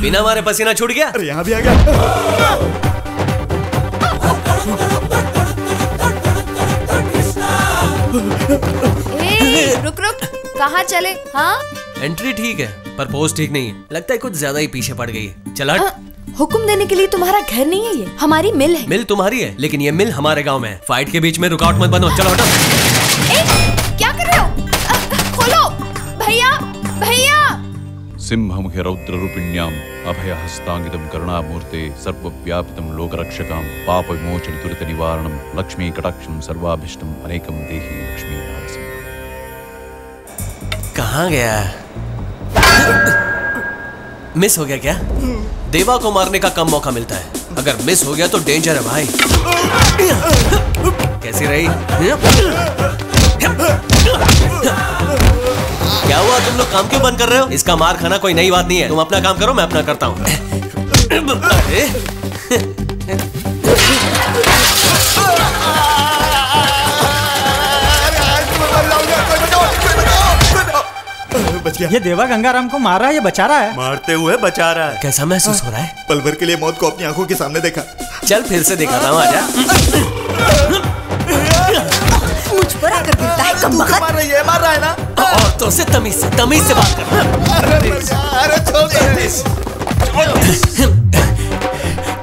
बिना मारे पसीना छूट गया। अरे यहाँ भी आ गया। रुक रुक, कहाँ चले? हाँ एंट्री ठीक है पर पोस्ट ठीक नहीं है, लगता है कुछ ज्यादा ही पीछे पड़ गई है। चला। हुक्म देने के लिए तुम्हारा घर नहीं है, ये हमारी मिल है। मिल तुम्हारी है लेकिन ये मिल हमारे गांव में है। फाइट के बीच में रुकावट मत बनो, चलो हटो। क्या कर रहे हो? खोलो भैया, भैया। सिंहं रौद्ररूपिण्याम् अभयहस्तांगितं करुणामूर्ते सर्वव्यापितं लोकरक्षकां पापविमोचन दुरित निवारणं लक्ष्मी कटाक्षं सर्वाभीष्टं अनेकं देहि लक्ष्मी नारसिंह। कहाँ गया? मिस हो गया क्या? देवा को मारने का कम मौका मिलता है, अगर मिस हो गया तो डेंजर है भाई। कैसी रही? क्या हुआ, तुम लोग काम क्यों बंद कर रहे हो? इसका मार खाना कोई नई बात नहीं है, तुम अपना काम करो, मैं अपना करता हूँ। ये देवा गंगाराम को मार रहा है, ये बचा रहा है। मारते हुए बचा रहा है। कैसा महसूस हो रहा है? पल भर के लिए मौत को अपनी आंखों के सामने देखा। चल फिर से दिखाता हूँ, आजा। मुझ पर आकर गिरता है कमबख्त। मार रहा है ना? औरतों से तमीज से बात कर।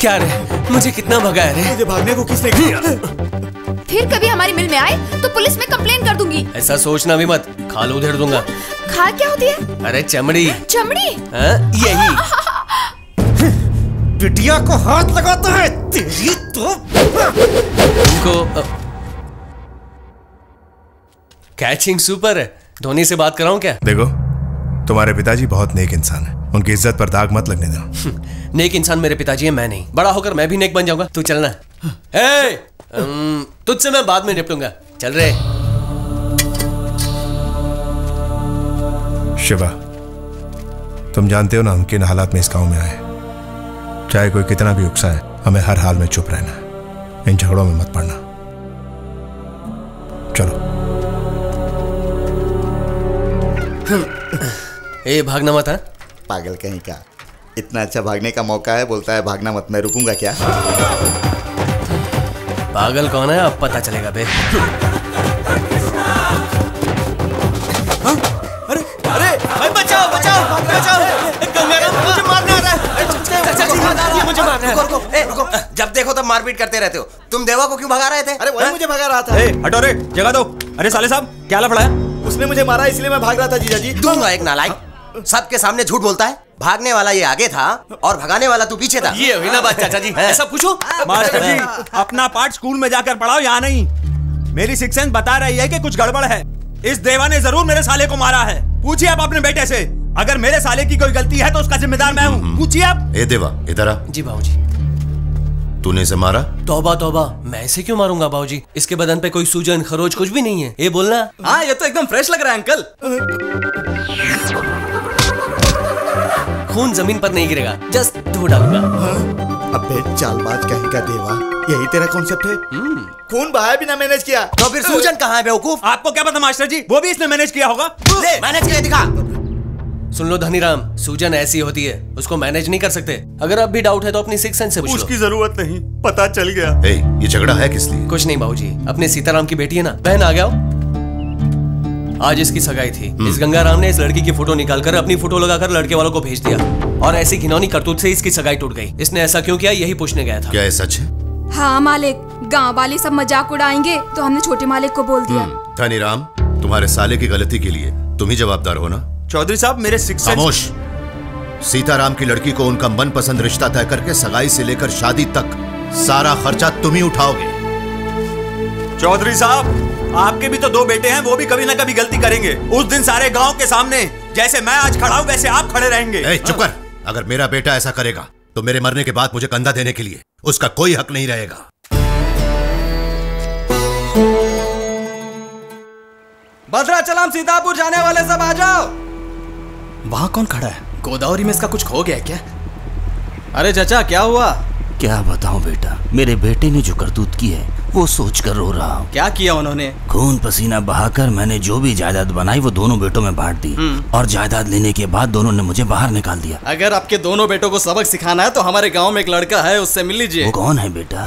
क्या रे, मुझे कितना भगाया रे? मुझे भागने को किसने किया? फिर कभी हमारी मिल में आए तो पुलिस में कंप्लेन कर दूंगी। ऐसा सोचना भी मत, खाल उधेड़ दूंगा। खाल क्या होती है? अरे चमड़ी। चमड़ी? यही। बिटिया को हाथ लगाता है तेरी तो। तुमको कैचिंग सुपर है। धोनी से बात कराऊं क्या? देखो, तुम्हारे पिताजी बहुत नेक इंसान है, उनकी इज्जत पर दाग मत लगने दो। नेक इंसान मेरे पिताजी है, मैं नहीं। बड़ा होकर मैं भी नेक बन जाऊंगा, तू चलना। तुझसे मैं बाद में निपटूंगा, चल रे। शिवा, तुम जानते हो ना हम किन हालात में इस गांव में आए। चाहे कोई कितना भी उकसाए, हमें हर हाल में चुप रहना, इन झगड़ों में मत पड़ना। चलो। भागना मत। पागल कहीं का, इतना अच्छा भागने का मौका है, बोलता है भागना मत। मैं रुकूंगा क्या? पागल कौन है अब पता चलेगा बे। अरे अरे भाई, बचाओ बचाओ बचाओ, गंगाराम मुझे मारने आ रहा है। मुझे मारना है। रुको, जब देखो तब मारपीट करते रहते हो। तुम देवा को क्यों भगा रहे थे? अरे वही मुझे भगा रहा था। हटो रे, जगह दो। अरे साले साहब, क्या लफड़ा है? उसने मुझे मारा इसलिए मैं भाग रहा था जीजा जी। दूंगा एक नालायक, सबके सामने झूठ बोलता है। भागने वाला ये आगे था और भगाने वाला तू पीछे था। ये हुई ना बात चाचा जी, ऐसा पूछो। मास्टर जी, अपना पाठ स्कूल में जाकर पढ़ाओ, यहाँ नहीं। मेरी सिक्स सेंस बता रही है कि कुछ गड़बड़ है। इस देवा ने जरूर मेरे साले को मारा है। पूछिए आप अपने बेटे से, अगर मेरे साले की कोई गलती है तो उसका जिम्मेदार मैं हूँ। पूछिए आप। ए देवा, इधर आ। जी बाबूजी। तूने इसे मारा? तौबा तौबा, मैं इसे क्यों मारूंगा बाबूजी? इसके बदन पे कोई सूजन खरोच कुछ भी नहीं है। ये बोलना। हाँ, ये तो एकदम फ्रेश लग रहा है अंकल। खून जमीन पर नहीं गिरेगा, जस्ट धो डालूंगा। अबे चालबाज कहीं का देवा, यही तेरा कॉन्सेप्ट है? खून बहाया बिना मैनेज किया तो फिर सूजन कहाँ है बेवकूफ? आपको क्या पता मास्टर जी, वो भी इसने मैनेज किया होगा। ले मैनेज किया दिखा। सुन लो धनीराम, सूजन ऐसी होती है, उसको मैनेज नहीं कर सकते। अगर अब भी डाउट है तो अपनी सिक्स सेंस से पूछ लो। उसकी जरूरत नहीं, पता चल गया। ए, ये झगड़ा है किस लिए? कुछ नहीं बाबूजी, अपने सीताराम की बेटी है ना, बहन आ गया हो। आज इसकी सगाई थी। इस गंगाराम ने इस लड़की की फोटो निकालकर अपनी फोटो लगाकर लड़के वालों को भेज दिया और ऐसी घिनौनी करतूत से इसकी सगाई टूट गई। इसने ऐसा क्यों किया, यही पूछने गया था। क्या ये सच है? हाँ मालिक, गांव वाले सब मजाक उड़ाएंगे तो हमने छोटे मालिक को बोल दिया। धनीराम, तुम्हारे साले की गलती के लिए तुम ही जवाबदार हो ना? चौधरी साहब, मेरे सिक्स सेंस। खामोश। सीताराम की लड़की को उनका मनपसंद रिश्ता तय करके सगाई से लेकर शादी तक सारा खर्चा तुम ही उठाओगे। चौधरी साहब, आपके भी तो दो बेटे हैं, वो भी कभी ना कभी गलती करेंगे। उस दिन सारे गांव के सामने जैसे मैं आज खड़ा हूं वैसे आप खड़े रहेंगे। चुप कर। अगर मेरा बेटा ऐसा करेगा तो मेरे मरने के बाद मुझे कंधा देने के लिए उसका कोई हक नहीं रहेगा। भद्राचलम सीतापुर जाने वाले सब आ जाओ। वहां कौन खड़ा है? गोदावरी में इसका कुछ खो गया क्या? अरे चाचा, क्या हुआ? क्या बताऊं बेटा, मेरे बेटे ने जो करतूत की है वो सोचकर रो रहा हूँ। क्या किया उन्होंने? खून पसीना बहाकर मैंने जो भी जायदाद बनाई वो दोनों बेटों में बांट दी, और जायदाद लेने के बाद दोनों ने मुझे बाहर निकाल दिया। अगर आपके दोनों बेटों को सबक सिखाना है तो हमारे गांव में एक लड़का है, उससे मिल लीजिए। वो कौन है बेटा?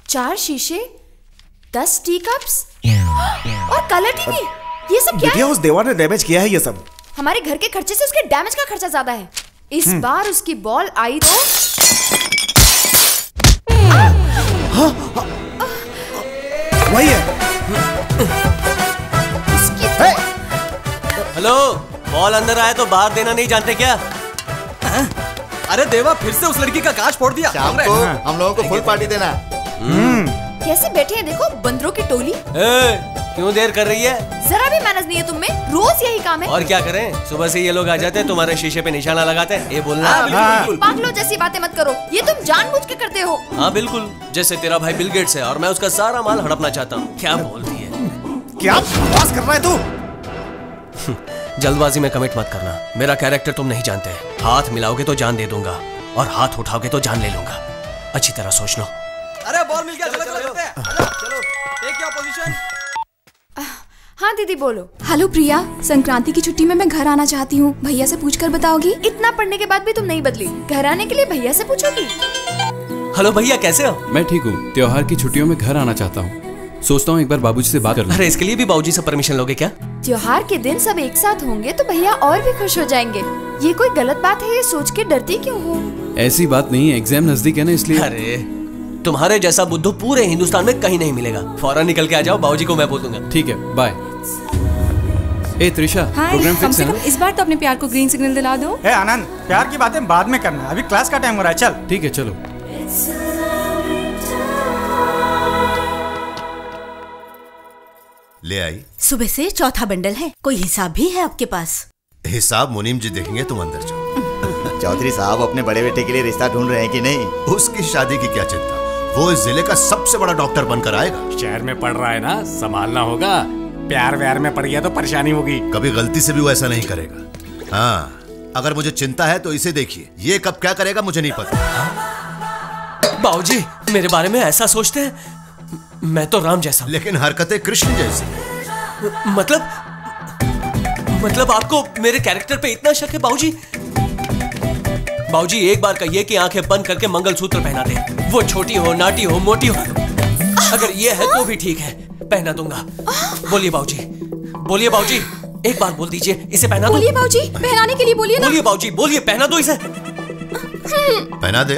चार शीशे, 10 टी कप्स और कलर टीवी, ये सब क्या है? उस देवा ने डैमेज किया है ये सब। हमारे घर के खर्चे से उसके डैमेज का खर्चा ज्यादा है। इस बार उसकी बॉल आई तो वही है। हेलो, बॉल अंदर आए तो बाहर देना नहीं जानते क्या? अरे देवा, फिर से उस लड़की का कांच फोड़ दिया। शाम को हम लोगों को फुल पार्टी देना। कैसे बैठे हैं देखो, बंदरों की टोली। क्यों देर कर रही है? जरा भी मैनेज नहीं है तुम में, रोज यही काम है। और क्या करें, सुबह से ये लोग आ जाते हैं, तुम्हारे शीशे पे निशाना लगाते हैं। ये बोलना पागलों जैसी बातें मत करो, ये तुम जानबूझ के करते हो। हाँ बिल्कुल, जैसे तेरा भाई बिल गेट्स है और मैं उसका सारा माल हड़पना चाहता हूँ। क्या बोलती है? क्या बकवास कर रहा है तू? जल्दबाजी में कमिट मत करना, मेरा कैरेक्टर तुम नहीं जानते। हाथ मिलाओगे तो जान दे दूंगा और हाथ उठाओगे तो जान ले लूंगा। अच्छी तरह सोच लो। अरे बॉल मिल गया, चलो चलो टेक योर पोजीशन। हाँ दीदी बोलो। हेलो प्रिया, संक्रांति की छुट्टी में मैं घर आना चाहती हूँ, भैया से पूछकर बताओगी? इतना पढ़ने के बाद भी तुम नहीं बदली, घर आने के लिए भैया से पूछोगी? हेलो भैया, कैसे हो? मैं ठीक हूँ, त्योहार की छुट्टियों में घर आना चाहता हूँ। सोचता हूँ एक बार बाबूजी से बात कर लूं। अरे इसके लिए भी बाबूजी से परमिशन लोगे क्या? त्योहार के दिन सब एक साथ होंगे तो भैया और भी खुश हो जाएंगे। ये कोई गलत बात है? ये सोच के डरती क्यों हो? ऐसी बात नहीं है, एग्जाम नजदीक है ना इसलिए। अरे तुम्हारे जैसा बुद्धू पूरे हिंदुस्तान में कहीं नहीं मिलेगा। फौरन निकल के आ जाओ, बाबूजी को मैं बोल दूंगा। ठीक है, बाय। ए त्रिशा, प्रोग्राम फिक्स है ना? इस बार तो अपने प्यार को ग्रीन सिग्नल दिला दो। ए आनंद, प्यार की बातें बाद में करना, अभी क्लास का टाइम हो रहा है। चल ठीक है, चलो। ले आई। सुबह से चौथा बंडल है, कोई हिसाब भी है आपके पास? हिसाब मुनीम जी देखेंगे, तुम अंदर जाओ। चौधरी साहब अपने बड़े बेटे के लिए रिश्ता ढूंढ रहे हैं कि नहीं? उसकी शादी की क्या चिंता, वो इस जिले का सबसे बड़ा डॉक्टर बनकर आएगा। शहर में पढ़ रहा है ना, संभालना होगा। प्यार व्यार में पड़ गया तो परेशानी होगी। कभी गलती से भी वो ऐसा नहीं करेगा। हाँ, अगर मुझे चिंता है तो इसे देखिए, ये कब क्या करेगा मुझे नहीं पता। बाबूजी मेरे बारे में ऐसा सोचते हैं? मैं तो राम जैसा, लेकिन हरकतें कृष्ण जैसी। मतलब आपको मेरे कैरेक्टर पे इतना शक है बाबूजी? बाबूजी एक बार कहिए कि आंखें बंद करके मंगलसूत्र पहना दे, वो छोटी हो, नाटी हो, मोटी हो, अगर ये है तो भी ठीक है, पहना दूंगा। बोलिए बाबूजी, बोलिए बाबूजी, एक बार बोल दीजिए, इसे पहना दो। बोलिए बाबूजी, पहनाने के लिए बोलिए ना। बोलिए बाबूजी, बोलिए, पहना दो इसे। पहना दे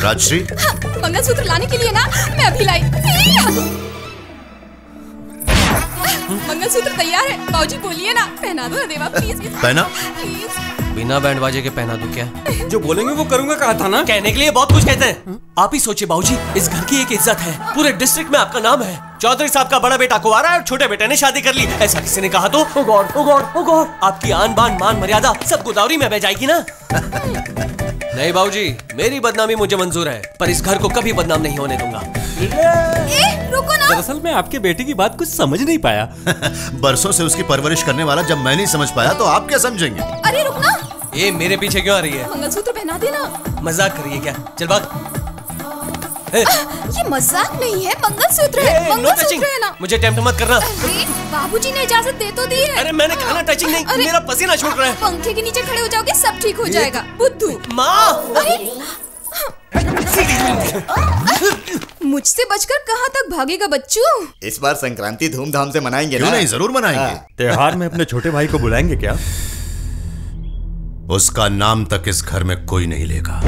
राजश्री। मंगलसूत्र लाने के लिए ना, मैं अभी लाई। मंगलसूत्र तैयार है, बाबूजी बोलिए ना, पहना दो ना देवा, प्लीज। पहना। बिना बैंड बाजे के पहना दूं क्या? जो बोलेंगे वो करूंगा, कहा था ना। कहने के लिए बहुत कुछ कहते हैं। आप ही सोचिए बाबूजी, इस घर की एक इज्जत है, पूरे डिस्ट्रिक्ट में आपका नाम है। चौधरी साहब का बड़ा बेटा कुंवारा है और छोटे बेटे ने शादी कर ली, ऐसा किसी ने कहा तो ओ गॉड, ओ गॉड, ओ गॉड, आपकी आन बान मान मर्यादा सब गोदावरी में बह जाएगी ना। नहीं बाबूजी, मेरी बदनामी मुझे मंजूर है, पर इस घर को कभी बदनाम नहीं होने दूंगा। रुको ना। दरअसल मैं आपके बेटे की बात कुछ समझ नहीं पाया। बरसों से उसकी परवरिश करने वाला जब मैं नहीं समझ पाया तो आप क्या समझेंगे? अरे रुकना। ये मेरे पीछे क्यों आ रही है? मंगलसूत्र पहना देना। मजाक करिए क्या? चल भाग। ये मजाक नहीं है, मंगलसूत्र है, मंगलसूत्र है ना। मुझे टेम्प्ट मत करना। अरे बाबूजी ने इजाजत दे तो दी है। अरे मैंने कहा ना टचिंग नहीं, मेरा पसीना छूट रहा है। पंखे के नीचे खड़े हो जाओगे, सब ठीक हो जाएगा। बुद्धू। माँ। मुझसे बचकर कहाँ तक भागेगा बच्चू? इस बार संक्रांति धूमधाम से मनाएंगे क्यों ना? नहीं, जरूर मनाएंगे। त्योहार में अपने छोटे भाई को बुलाएंगे क्या? उसका नाम तक इस घर में कोई नहीं लेगा।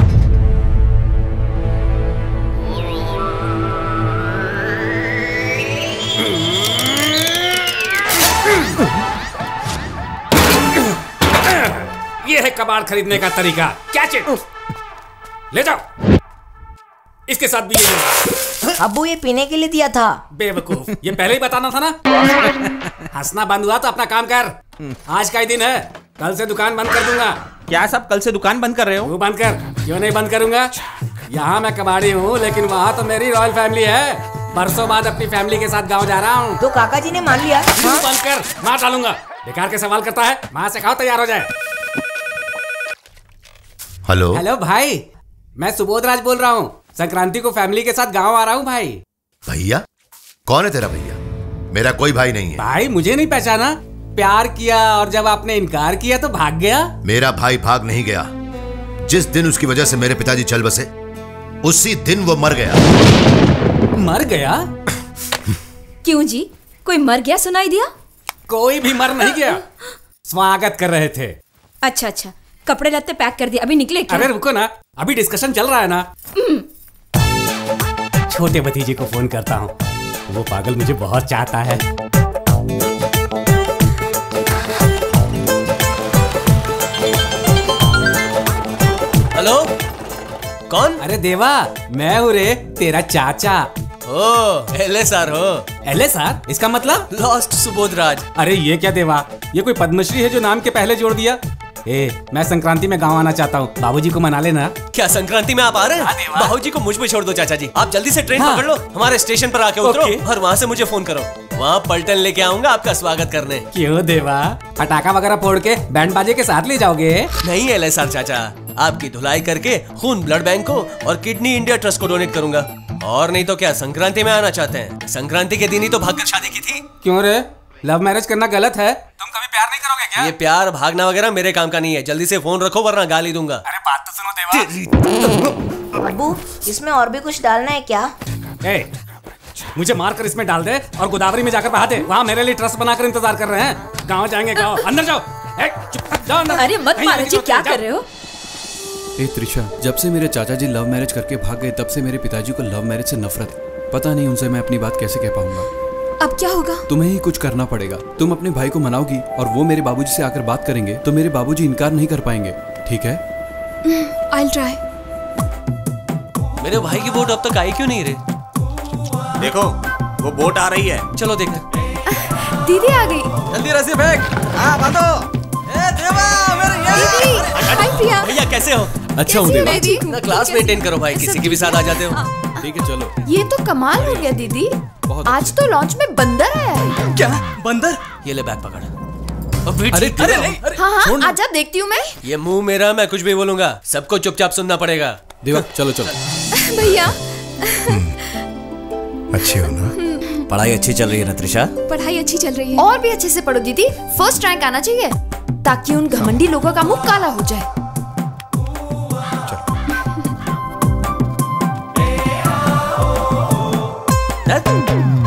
ये है कबाड़ खरीदने का तरीका। क्या चिट? ले जाओ, इसके साथ भी ये ले। अब्बू ये पीने के लिए दिया था। बेवकूफ, ये पहले ही बताना था ना। हंसना बंद हुआ तो अपना काम कर। आज का ही दिन है, कल से दुकान बंद कर दूंगा। क्या सब कल से दुकान बंद कर रहे हो? वो बंद कर। क्यों नहीं बंद करूंगा? यहाँ मैं कबाड़ी हूँ, लेकिन वहाँ तो मेरी रॉयल फैमिली है। परसों बाद अपनी फैमिली के साथ गांव जा रहा हूँ। तो काका जी ने मान लिया। बंद कर, मार डालूंगा। बेकार के सवाल करता है, माँ से कहो तैयार हो जाए। हेलो हेलो भाई, मैं सुबोध राज बोल रहा हूँ। संक्रांति को फैमिली के साथ गांव आ रहा हूँ भाई। भैया? कौन है तेरा भैया? मेरा कोई भाई नहीं है। भाई मुझे नहीं पहचाना? प्यार किया और जब आपने इनकार किया तो भाग गया। मेरा भाई भाग नहीं गया। जिस दिन उसकी वजह से मेरे पिताजी चल बसे, उसी दिन वो मर गया। मर गया? क्यों जी, कोई मर गया सुनाई दिया? कोई भी मर नहीं गया, स्वागत कर रहे थे। अच्छा अच्छा, कपड़े लत्ते पैक कर दिए, अभी निकले क्या? अरे रुको ना, अभी डिस्कशन चल रहा है ना। छोटे भतीजे को फोन करता हूँ, वो पागल मुझे बहुत चाहता है। हेलो, कौन? अरे देवा, मैं हूँ रे, तेरा चाचा। ओ, LSR हो? LSR? इसका मतलब? लॉस्ट सुबोध राज। अरे ये क्या देवा, ये कोई पद्मश्री है जो नाम के पहले जोड़ दिया? मैं संक्रांति में गांव आना चाहता हूँ, बाबूजी को मना लेना। क्या संक्रांति में आप आ रहे हैं? बाबूजी को मुझ पे छोड़ दो चाचा जी। आप जल्दी से ट्रेन पकड़ लो, हमारे स्टेशन पर आके उतरो और वहाँ से मुझे फोन करो। वहाँ पलटन लेके आऊंगा आपका स्वागत करने। क्यों देवा, पटाखा वगैरह फोड़ के बैंड बाजे के साथ ले जाओगे? नहीं LSR चाचा, आपकी धुलाई करके खून ब्लड बैंक को और किडनी इंडिया ट्रस्ट को डोनेट करूंगा। और नहीं तो क्या संक्रांति में आना चाहते हैं? संक्रांति के दिन ही तो भागकर शादी की थी। क्यों रे, लव मैरिज करना गलत है? तुम कभी प्यार नहीं करोगे क्या? ये प्यार भागना वगैरह मेरे काम का नहीं है। जल्दी से फोन रखो वरना गाली दूंगा। अरे बात तो सुनो देवा। अब्बू, इसमें और भी कुछ डालना है क्या? मुझे मारकर इसमें डाल दे और गोदावरी में जाकर बहा दे। वहाँ मेरे लिए ट्रस्ट बनाकर इंतजार कर रहे हैं। गाँव जाएंगे, गाँव। अंदर जाओ। जाओ अंदर। अरे मत मारो जी, क्या कर रहे हो? त्रिशा, जब से मेरे चाचा जी लव मैरिज करके भाग गए तब से मेरे पिताजी को लव मैरिज से नफरत है। पता नहीं उनसे मैं अपनी बात कैसे कह पाऊंगा। अब क्या होगा? तुम्हें ही कुछ करना पड़ेगा। तुम अपने भाई को मनाओगी और वो मेरे बाबूजी से आकर बात करेंगे तो मेरे बाबूजी इनकार नहीं कर पाएंगे, ठीक है? I'll try। मेरे भाई की वोट अब तक आई क्यों नहीं रे? देखो, वो बोट आ रही है। चलो देखते। दीदी आ गई। जल्दी रस्सी फेंक। हाँ बांधो। देवा, मेरे हाय प्रिया। भैया कैसे हो? अच्छा हूँ देवा। ना क्लास मेंटेन करो भाई, किसी के भी साथ आ जाते हो। ठीक है चलो। ये तो कमाल हो गया दीदी, आज तो लॉन्च में बंदर आया है। क्या बंदर? ये ले बैग पकड़। अरे हाँ हाँ, आजा देखती हूँ मैं। ये मुंह मेरा, मैं कुछ भी बोलूंगा, सबको चुपचाप सुनना पड़ेगा। देवा चलो चलो। भैया अच्छी हो ना? पढ़ाई अच्छी चल रही है ना त्रिशा? पढ़ाई अच्छी चल रही है। और भी अच्छे से पढ़ो दीदी, फर्स्ट रैंक आना चाहिए ताकि उन घमंडी लोगों का मुंह काला हो जाए। चल।